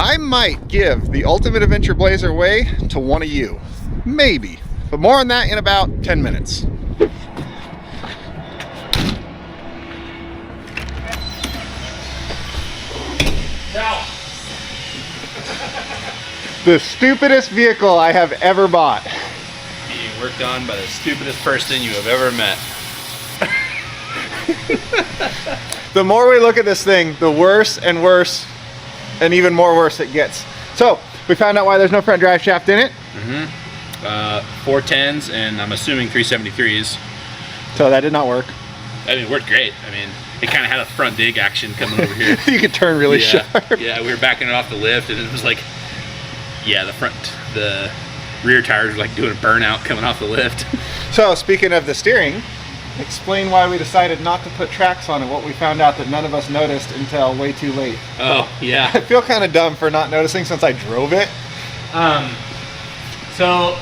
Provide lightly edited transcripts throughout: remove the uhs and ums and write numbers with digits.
I might give the Ultimate Adventure Blazer away to one of you. Maybe. But more on that in about 10 minutes. The stupidest vehicle I have ever bought. Being worked on by the stupidest person you have ever met. The more we look at this thing, the worse and worse and even more worse it gets. So, we found out why there's no front drive shaft in it. 410s and I'm assuming 373s. So that did not work. I mean, it worked great. I mean, it kind of had a front dig action coming over here. You could turn really sharp. Yeah, we were backing it off the lift and it was like, yeah, the rear tires were like doing a burnout coming off the lift. So speaking of the steering, explain why we decided not to put tracks on it, what we found out that none of us noticed until way too late. Oh, yeah. I feel kind of dumb for not noticing since I drove it. So,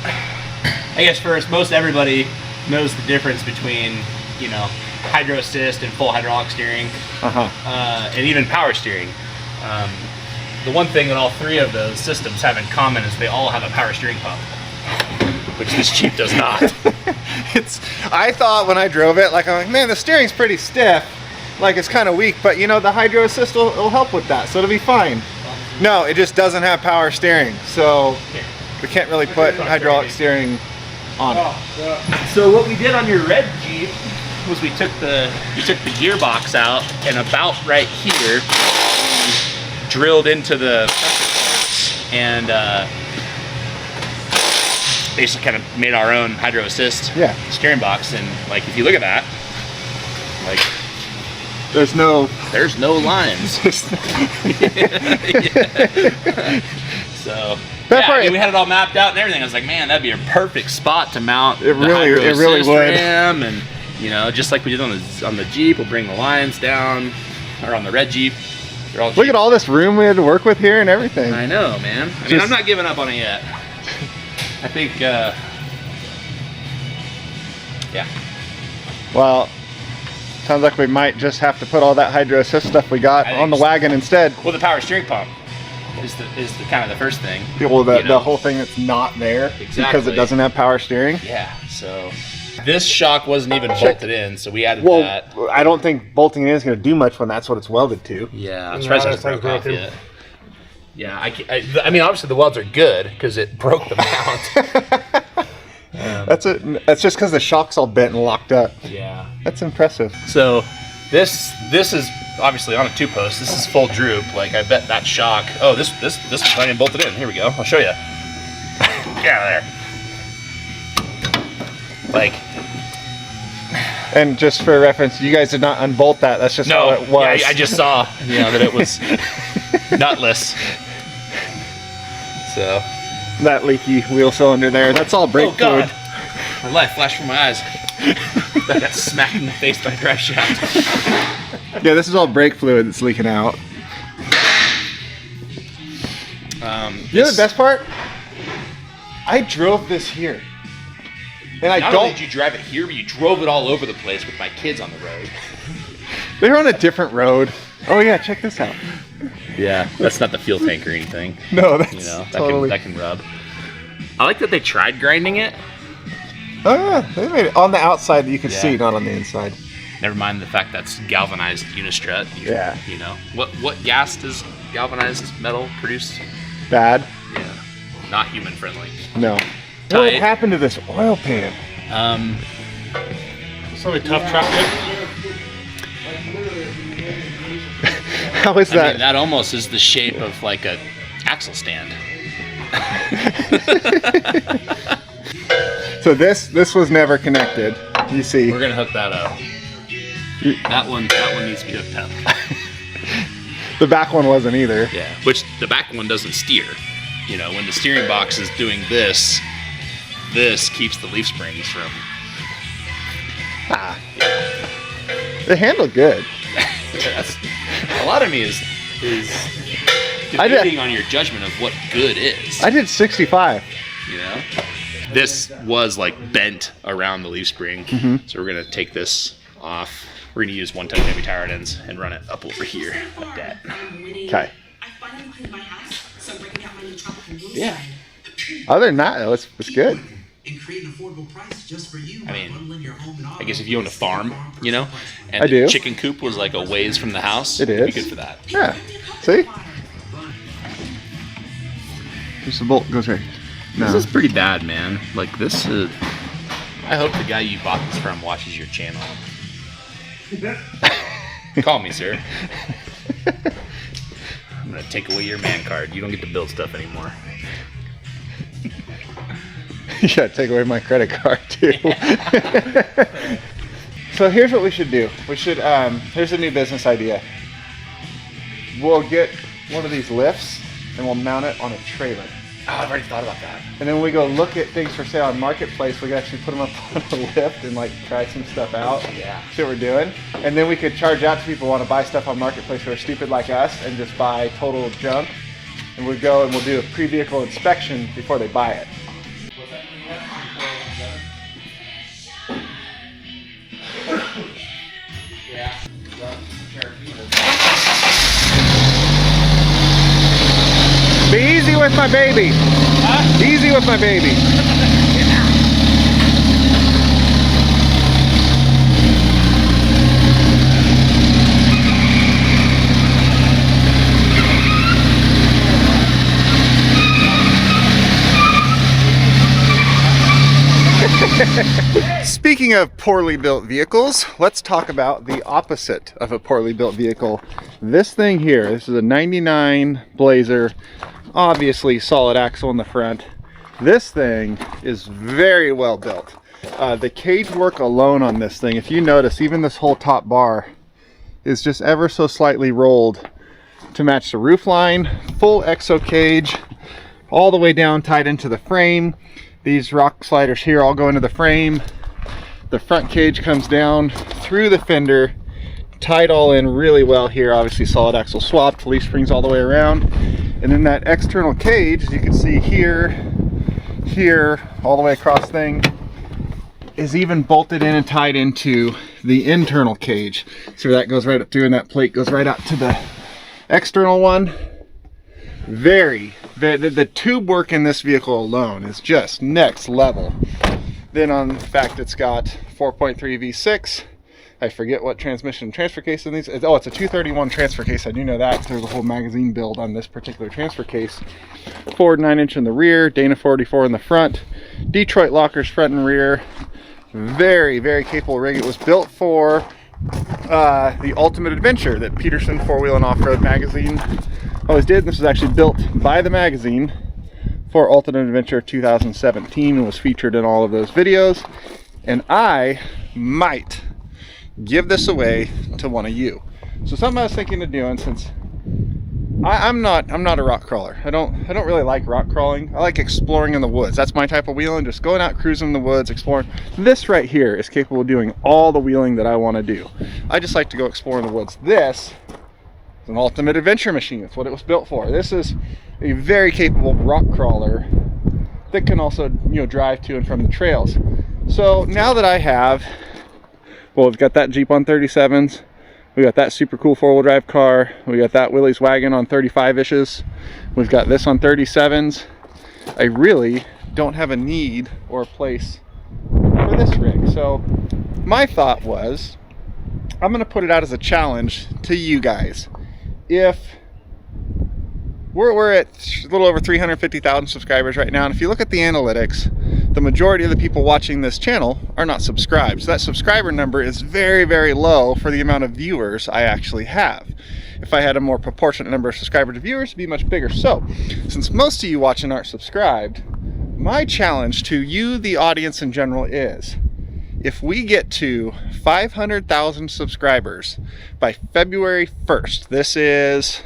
I guess first, most everybody knows the difference between, you know, hydro assist and full hydraulic steering, and even power steering. The one thing that all three of those systems have in common is they all have a power steering pump, which this Jeep does not. I thought when I drove it, like, I'm like, man, the steering's pretty stiff, like it's kind of weak, but you know, the hydro assist will help with that, so it'll be fine. No, it just doesn't have power steering, so we can't really put hydraulic steering on it. So what we did on your red Jeep was we took the gearbox out, and about right here, drilled into the and basically kind of made our own hydro assist steering box. And like, if you look at that, like, there's no lines. So we had it all mapped out and everything. I was like, man, that'd be a perfect spot to mount it really would. Ram, and you know, just like we did on the Jeep, we'll bring the lines down, or on the red Jeep. Look at all this room we had to work with here and everything. I know, man. I mean, I'm not giving up on it yet. I think, yeah. Well, sounds like we might just have to put all that hydro assist stuff we got on the wagon instead. Well, the power steering pump is the kind of the first thing. Well, the whole thing that's not there because it doesn't have power steering. Yeah, so this shock wasn't even bolted in, so we added that. Well, I don't think bolting it in is going to do much when that's what it's welded to. Yeah, I'm surprised it hasn't broke off yet. Yeah, I mean, obviously the welds are good because it broke the mount. That's just because the shock's all bent and locked up. Yeah, that's impressive. So this is obviously on a 2-post. This is full droop. Like, I bet that shock. Oh, this is not even bolted in. Here we go. I'll show you. Get out of there. Like, and just for reference, you guys did not unbolt that. That's just how it was. Yeah, I just saw, that it was nutless. So that leaky wheel cylinder there, that's all brake fluid. God. My life flashed from my eyes. I got smacked in the face by a drive shaft. Yeah, this is all brake fluid that's leaking out. You know the best part? I drove this here. And Not only did you drive it here, but you drove it all over the place with my kids on the road. They're on a different road. Oh yeah, check this out. Yeah, that's not the fuel tank or anything. No, that's that can rub. I like that they tried grinding it. Oh yeah, they made it on the outside. You can see, not on the inside. Never mind the fact that's galvanized unistrut. You know what gas does galvanized metal produce? Bad. Yeah, not human friendly. No. What happened to this oil pan? Somebody tough trucked it. How is that? I mean, that almost is the shape of like a axle stand. So this was never connected. You see. We're gonna hook that up. That one needs to be hooked up. The back one wasn't either. Yeah, which the back one doesn't steer. You know, when the steering box is doing this keeps the leaf springs from. It handled good. A lot of me is depending on your judgment of what good is. I did 65. You know, this was like bent around the leaf spring, so we're gonna take this off. We're gonna use 110 heavy tire ends and run it up over here like that. Okay. finally cleaned my house, so I'm breaking out my new tropical room. Yeah. Other than that, it's good. And create an affordable price just for you. I mean, bundling your home and I guess if you owned a farm, you know, and I the do. chicken coop was like a ways from the house, It it'd is. be good for that. Yeah. See? There's the bolt goes right. This is pretty bad, man. Like, this is... I hope the guy you bought this from watches your channel. Call me, sir. I'm gonna take away your man card. You don't get to build stuff anymore. Yeah, take away my credit card too. So here's what we should do. We should, here's a new business idea. We'll get one of these lifts and we'll mount it on a trailer. Oh, I've already thought about that. And then when we go look at things for sale on Marketplace, we can actually put them up on a lift and like try some stuff out. Yeah. See what we're doing. And then we could charge out to people who want to buy stuff on Marketplace who are stupid like us and just buy total junk. And we'll go and we'll do a pre-vehicle inspection before they buy it. Be easy with my baby. Huh? Easy with my baby. Speaking of poorly built vehicles, let's talk about the opposite of a poorly built vehicle. This thing here, this is a 99 Blazer, obviously solid axle in the front. This thing is very well built. The cage work alone on this thing, if you notice, even this whole top bar is just ever so slightly rolled to match the roof line. Full exo cage, all the way down tied into the frame. These rock sliders here all go into the frame. The front cage comes down through the fender, tied all in really well here. Obviously solid axle swapped, leaf springs all the way around. And then that external cage, as you can see here, here, all the way across thing, is even bolted in and tied into the internal cage. So that goes right up through and that plate goes right out to the external one. The tube work in this vehicle alone is just next level. Then on the fact it's got 4.3 V6, I forget what transmission and transfer case in these. Oh, it's a 231 transfer case. I do know that. There's a whole magazine build on this particular transfer case. Ford 9-inch in the rear, Dana 44 in the front, Detroit lockers front and rear. Very, very capable rig. It was built for the Ultimate Adventure that Peterson 4-Wheel and Off-Road magazine always did. This was actually built by the magazine for Ultimate Adventure 2017 and was featured in all of those videos. And I might give this away to one of you. So something I was thinking of doing, since I'm not a rock crawler. I don't really like rock crawling. I like exploring in the woods. That's my type of wheeling, just going out cruising in the woods, exploring. This right here is capable of doing all the wheeling that I want to do. I just like to go explore in the woods. This is an Ultimate Adventure machine. That's what it was built for. This is a very capable rock crawler that can also, you know, drive to and from the trails. So now that I have, well, we've got that Jeep on 37s. We got that super cool 4-wheel drive car. We got that Willys wagon on 35-ishes. We've got this on 37s. I really don't have a need or a place for this rig. So my thought was, I'm gonna put it out as a challenge to you guys. If we're at a little over 350,000 subscribers right now, and if you look at the analytics, the majority of the people watching this channel are not subscribed. So that subscriber number is very, very low for the amount of viewers I actually have. If I had a more proportionate number of subscribers to viewers, it'd be much bigger. So since most of you watching aren't subscribed, my challenge to you, the audience in general, is if we get to 500,000 subscribers by February 1st, this is,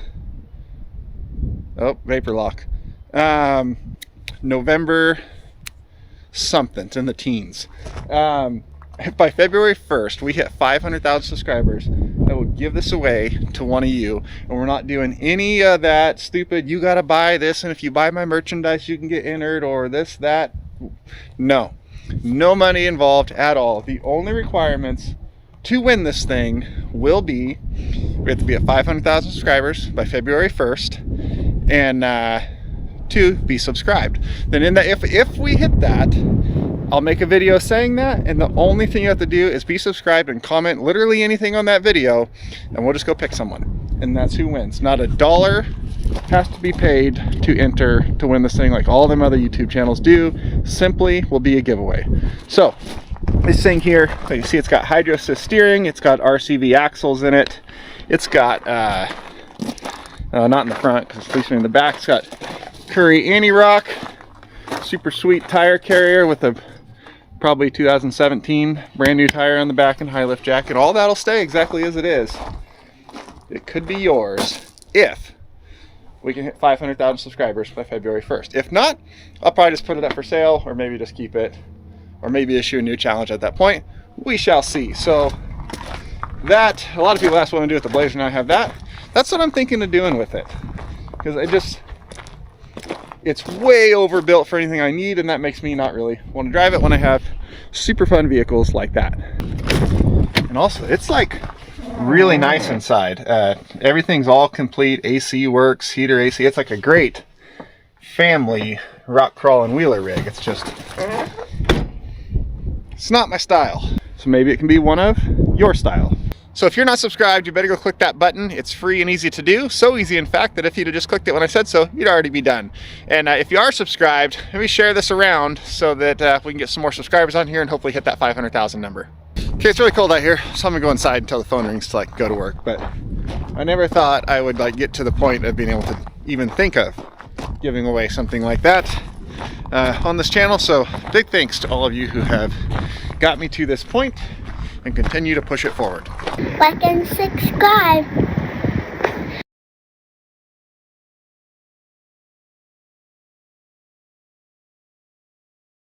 oh, vapor lock, November something, it's in the teens. By February 1st, we hit 500,000 subscribers, I will give this away to one of you. And we're not doing any of that stupid, you gotta buy this, and if you buy my merchandise, you can get entered, or this, that. No money involved at all. The only requirements to win this thing will be, we have to be at 500,000 subscribers by February 1st, and to be subscribed. Then in that, if we hit that, I'll make a video saying that, and the only thing you have to do is be subscribed and comment literally anything on that video, and we'll just go pick someone, and that's who wins. Not a dollar has to be paid to enter to win this thing like all them other YouTube channels do. Simply will be a giveaway. So this thing here, so you see it's got hydro assist steering, it's got RCV axles in it, it's got not in the front because it's leasing in the back, it's got Curry anti-rock, super sweet tire carrier with a probably 2017 brand new tire on the back and high lift jacket. All that'll stay exactly as it is. It could be yours if we can hit 500,000 subscribers by February 1st. If not, I'll probably just put it up for sale, or maybe just keep it, or maybe issue a new challenge at that point. We shall see. So that, a lot of people ask what I'm gonna do with the Blazer, and I have that. That's what I'm thinking of doing with it, because it's way overbuilt for anything I need, and that makes me not really want to drive it when I have super fun vehicles like that. And also, it's like really nice inside. Everything's all complete. AC works, heater, AC. It's like a great family rock crawling wheeler rig. It's just, it's not my style. So maybe it can be one of your style. So if you're not subscribed, you better go click that button. It's free and easy to do. So easy, in fact, that if you'd have just clicked it when I said so, you'd already be done. And if you are subscribed, maybe share this around so that we can get some more subscribers on here and hopefully hit that 500,000 number. Okay, it's really cold out here, so I'm gonna go inside until the phone rings to like go to work. But I never thought I would like get to the point of being able to even think of giving away something like that on this channel. So big thanks to all of you who have got me to this point and continue to push it forward. Like and subscribe.